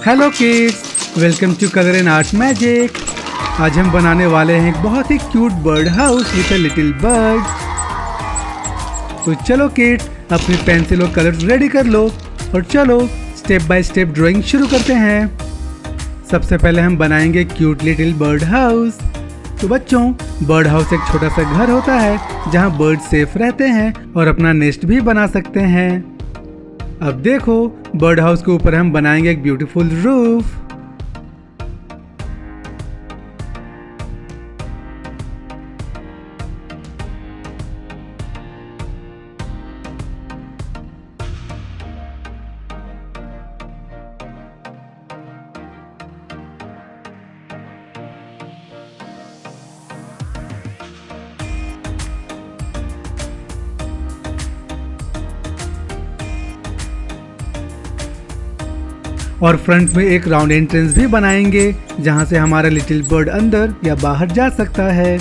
Hello kids, welcome to colour and art magic. आज हम बनाने वाले हैं एक बहुत ही cute bird house with a little bird. तो चलो किड्स, अपनी पेंसिल और कलर्स रेडी कर लो और चलो स्टेप बाय स्टेप ड्राइंग शुरू करते हैं। सबसे पहले हम बनाएंगे क्यूट लिटिल बर्ड हाउस। तो बच्चों, बर्ड हाउस एक छोटा सा घर होता है जहां बर्ड सेफ रहते हैं और अपना नेस्ट भी बना सकते हैं। अब देखो, बर्ड हाउस के ऊपर हम बनाएंगे एक ब्यूटीफुल रूफ। और फ्रंट में एक राउंड एंट्रेंस भी बनाएंगे जहां से हमारा लिटिल बर्ड अंदर या बाहर जा सकता है।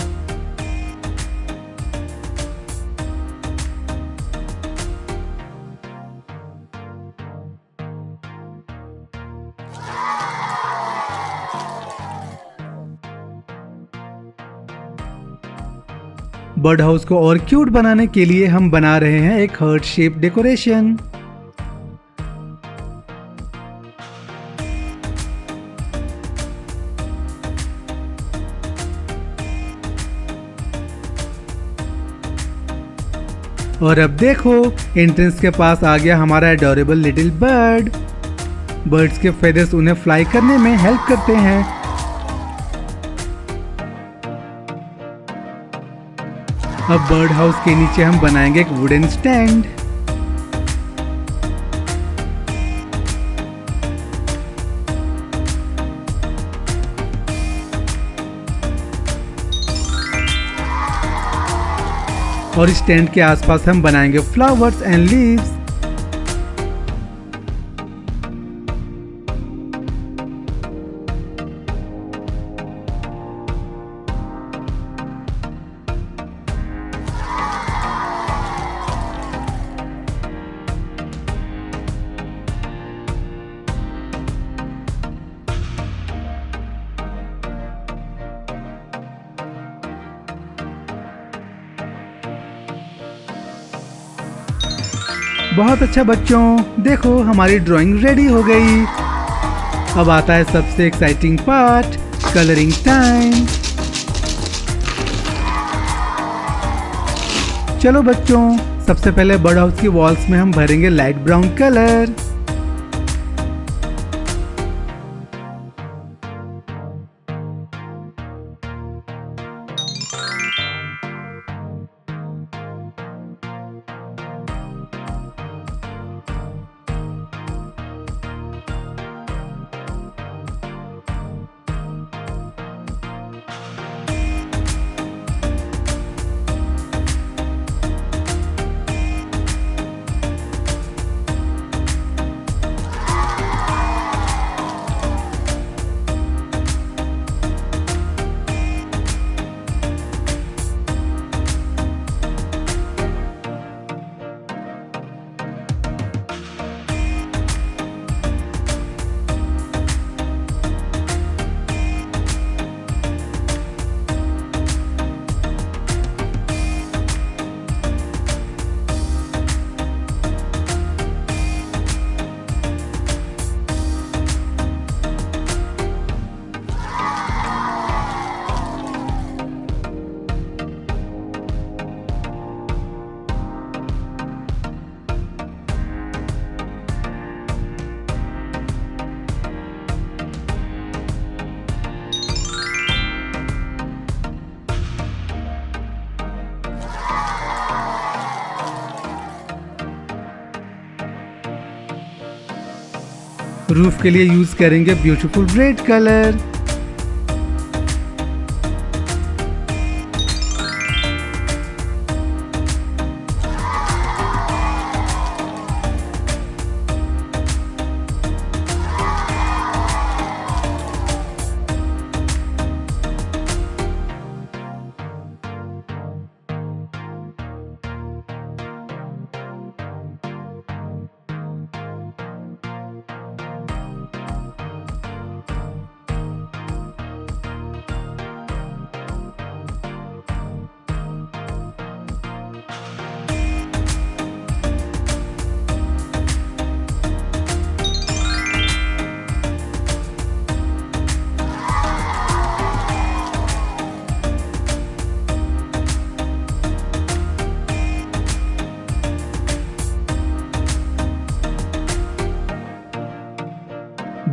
बर्ड हाउस को और क्यूट बनाने के लिए हम बना रहे हैं एक हार्ट शेप डेकोरेशन। और अब देखो, एंट्रेंस के पास आ गया हमारा एडोरेबल लिटिल बर्ड। बर्ड्स के फेदर्स उन्हें फ्लाई करने में हेल्प करते हैं। अब बर्ड हाउस के नीचे हम बनाएंगे एक वुडन स्टैंड। और इस टेंट के आसपास हम बनाएंगे फ्लावर्स एंड लीव्स। बहुत अच्छा बच्चों, देखो हमारी ड्राइंग रेडी हो गई। अब आता है सबसे एक्साइटिंग पार्ट, कलरिंग टाइम। चलो बच्चों, सबसे पहले बर्ड हाउस की वॉल्स में हम भरेंगे लाइट ब्राउन कलर। रूफ के लिए यूज करेंगे ब्यूटीफुल रेड कलर।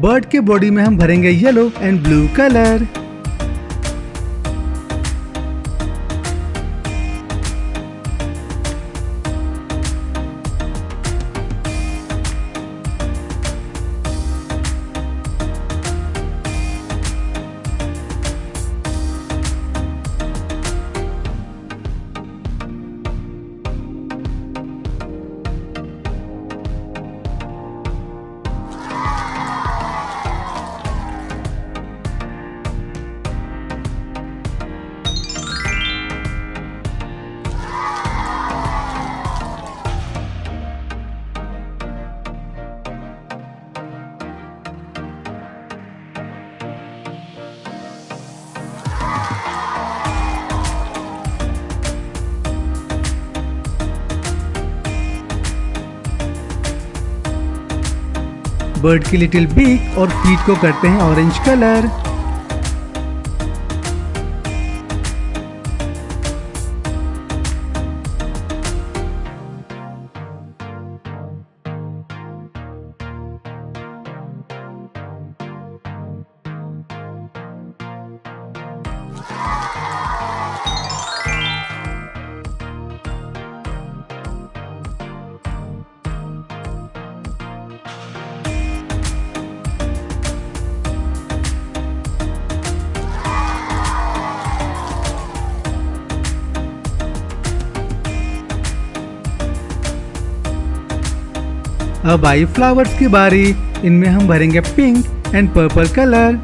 बर्ड के बॉडी में हम भरेंगे yellow and blue colour. Bird की लिटिल बीक और फीट को करते हैं ऑरेंज कलर। अब आई फ्लावर्स की बारी। इनमें हम भरेंगे पिंक एंड पर्पल कलर।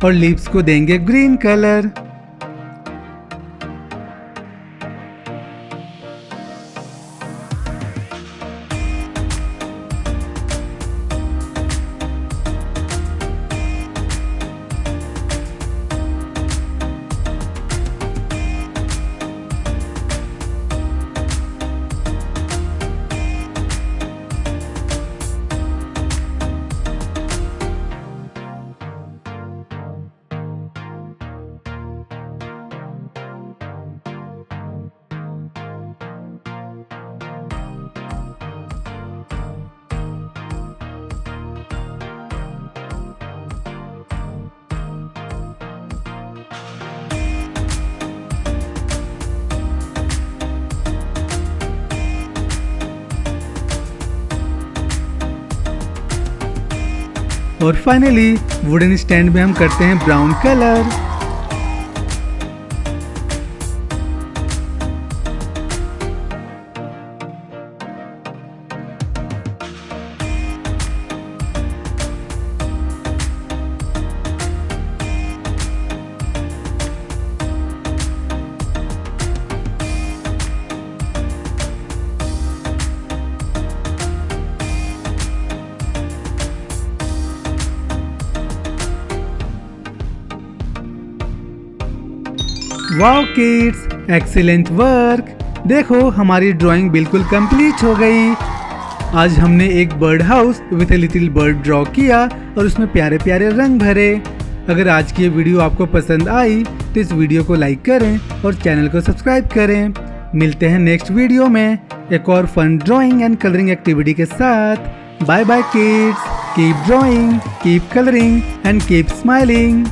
और लीव्स को देंगे ग्रीन कलर। और फाइनली वुडन स्टैंड में हम करते हैं brown colour. Wow kids, excellent work. देखो हमारी ड्राइंग बिल्कुल कंप्लीट हो गई। आज हमने एक bird house with a little bird draw किया और उसमें प्यारे प्यारे रंग भरे। अगर आज की ये वीडियो आपको पसंद आई तो इस वीडियो को लाइक करें और चैनल को सब्सक्राइब करें। मिलते हैं नेक्स्ट वीडियो में एक और fun drawing and colouring activity के साथ। Bye bye kids, keep drawing, keep colouring and keep smiling.